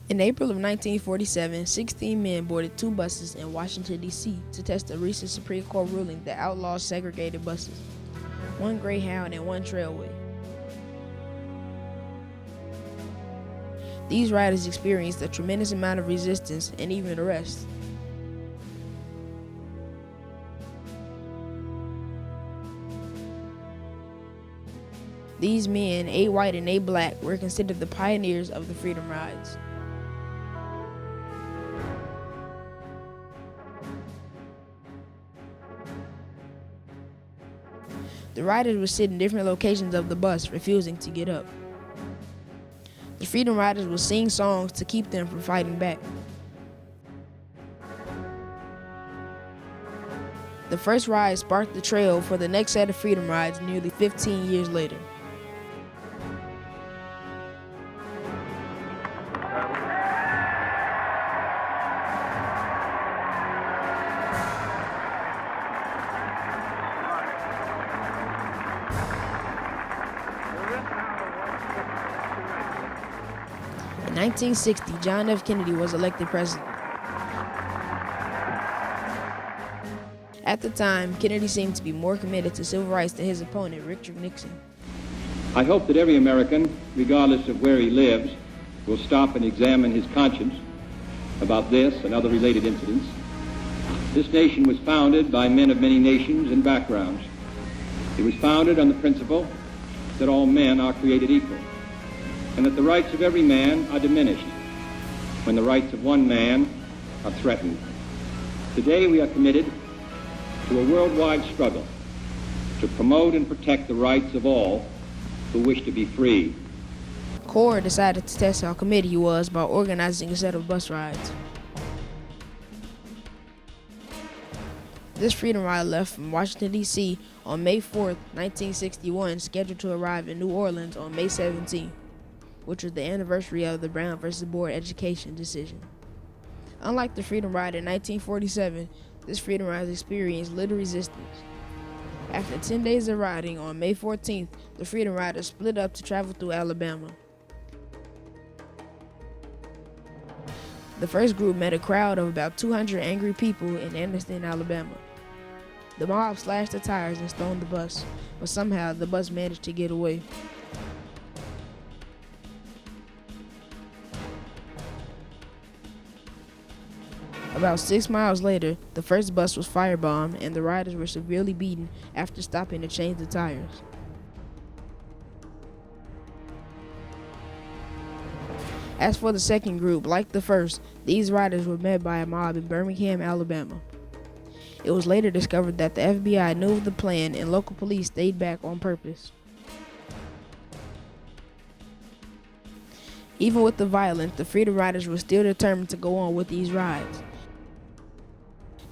In April of 1947, 16 men boarded two buses in Washington, D.C. to test a recent Supreme Court ruling that outlaws segregated buses, one Greyhound and one Trailway. These riders experienced a tremendous amount of resistance and even arrest. These men, 8 white and 8 black, were considered the pioneers of the Freedom Rides. The riders would sit in different locations of the bus, refusing to get up. The Freedom Riders would sing songs to keep them from fighting back. The first ride sparked the trail for the next set of Freedom Rides nearly 15 years later. In 1960, John F. Kennedy was elected president. At the time, Kennedy seemed to be more committed to civil rights than his opponent, Richard Nixon. I hope that every American, regardless of where he lives, will stop and examine his conscience about this and other related incidents. This nation was founded by men of many nations and backgrounds. It was founded on the principle that all men are created equal, and that the rights of every man are diminished when the rights of one man are threatened. Today we are committed to a worldwide struggle to promote and protect the rights of all who wish to be free. CORE decided to test how committed he was by organizing a set of bus rides. This Freedom Ride left from Washington, D.C. on May 4, 1961, scheduled to arrive in New Orleans on May 17, which was the anniversary of the Brown v. Board education decision. Unlike the Freedom Ride in 1947, this Freedom Ride experienced little resistance. After 10 days of riding, on May 14th, the Freedom Riders split up to travel through Alabama. The first group met a crowd of about 200 angry people in Anderson, Alabama. The mob slashed the tires and stoned the bus, but somehow the bus managed to get away. About 6 miles later, the first bus was firebombed and the riders were severely beaten after stopping to change the tires. As for the second group, like the first, these riders were met by a mob in Birmingham, Alabama. It was later discovered that the FBI knew of the plan and local police stayed back on purpose. Even with the violence, the Freedom Riders were still determined to go on with these rides.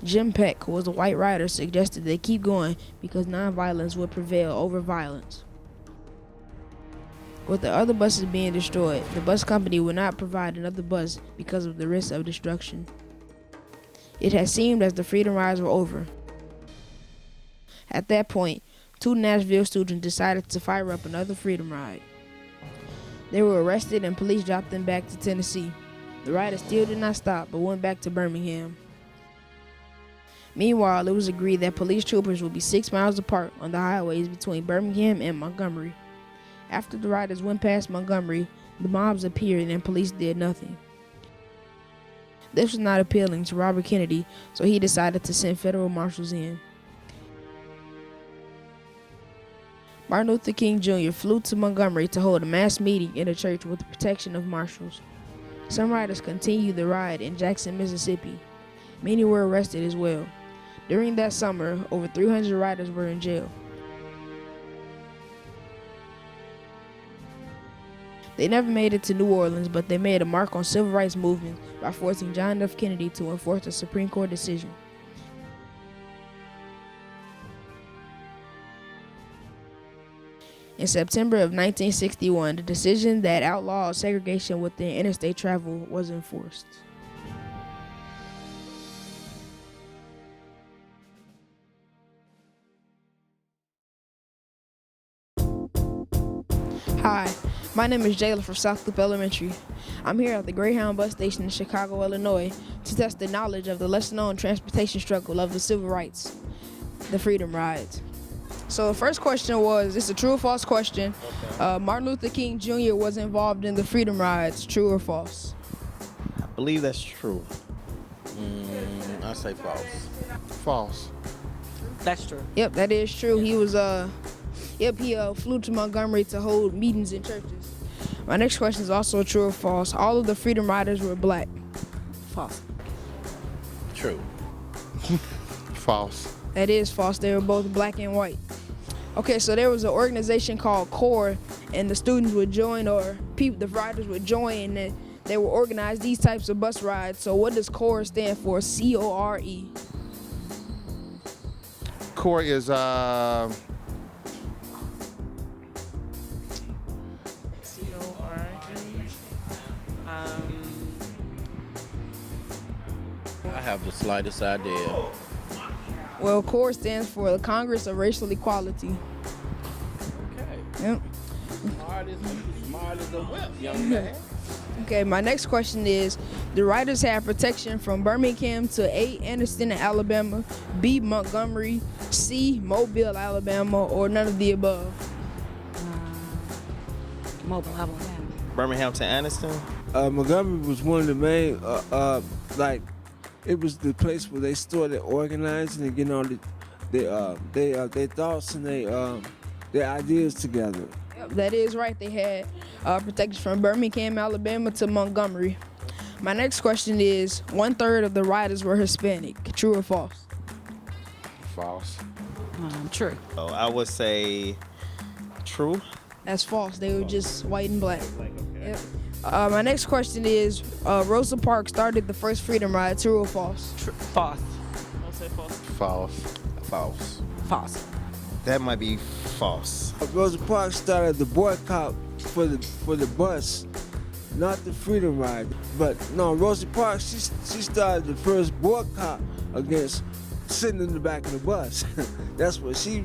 Jim Peck, who was a white rider, suggested they keep going because nonviolence would prevail over violence. With the other buses being destroyed, the bus company would not provide another bus because of the risk of destruction. It had seemed as the Freedom Rides were over. At that point, 2 Nashville students decided to fire up another Freedom Ride. They were arrested and police dropped them back to Tennessee. The riders still did not stop but went back to Birmingham. Meanwhile, it was agreed that police troopers would be 6 miles apart on the highways between Birmingham and Montgomery. After the riders went past Montgomery, the mobs appeared and police did nothing. This was not appealing to Robert Kennedy, so he decided to send federal marshals in. Martin Luther King Jr. flew to Montgomery to hold a mass meeting in a church with the protection of marshals. Some riders continued the ride in Jackson, Mississippi. Many were arrested as well. During that summer, over 300 riders were in jail. They never made it to New Orleans, but they made a mark on civil rights movement by forcing John F. Kennedy to enforce a Supreme Court decision. In September of 1961, the decision that outlawed segregation within interstate travel was enforced. Hi, My name is Jalen from South Loop Elementary. I'm here at the Greyhound bus station in Chicago, Illinois, to test the knowledge of the lesser-known transportation struggle of the civil rights, the Freedom Rides. So the first question was, it's a true or false question. Okay. Martin Luther King Jr. was involved in the Freedom Rides, true or false? I believe that's true. I say false. False. That's true. Yep, that is true. He was he flew to Montgomery to hold meetings in churches. My next question is also true or false. All of the Freedom Riders were black. False. True. False. That is false. They were both black and white. Okay, so there was an organization called CORE, and the students would join, or the riders would join, and they would organize these types of bus rides. So what does CORE stand for? CORE. Core is I have the slightest idea. Well, CORE stands for the Congress of Racial Equality. Okay. Yep. Smart as a whip, young man. Okay, my next question is, the riders had protection from Birmingham to A, Anniston, Alabama, B, Montgomery, C, Mobile, Alabama, or none of the above? Mobile, Alabama. Birmingham to Anniston. Montgomery was one of the main, it was the place where they started organizing and getting all their thoughts and their ideas together. Yep, that is right. They had protection from Birmingham, Alabama to Montgomery. My next question is, 1/3 of the riders were Hispanic. True or false? false. True. Oh, I would say true. That's false. They were just white and black. Yep. My next question is, Rosa Parks started the first Freedom Ride. True or false? False. I'll say false. False. False. False. That might be false. Rosa Parks started the boycott for the bus, not the Freedom Ride. But no, Rosa Parks, she started the first boycott against sitting in the back of the bus. That's what she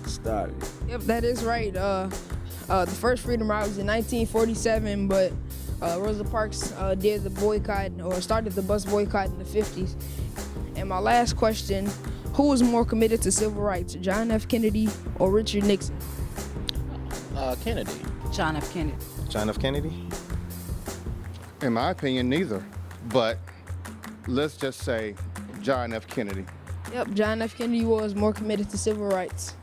started. Yep, that is right. The first Freedom Ride was in 1947, but Rosa Parks did the boycott, or started the bus boycott in the 50s. And my last question, who was more committed to civil rights, John F. Kennedy or Richard Nixon? Kennedy. John F. Kennedy. John F. Kennedy. In my opinion, neither. But let's just say John F. Kennedy. Yep, John F. Kennedy was more committed to civil rights.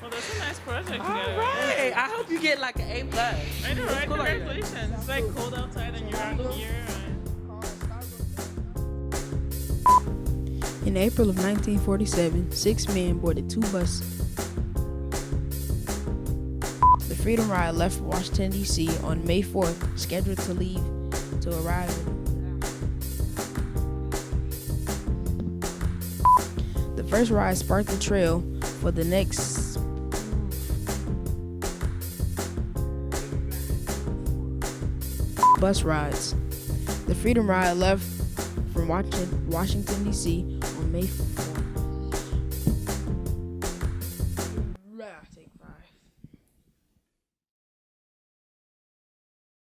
Well, that's a nice project. All right. I hope you get like an A+. I know, right? Cool. Congratulations. It's like cold outside and you're out here. In April of 1947, 6 men boarded 2 buses. The Freedom Ride left Washington, D.C. on May 4th, scheduled to leave to arrive. The first ride sparked the trail for the next bus rides. The Freedom Ride left from Washington, D.C. on May 4th.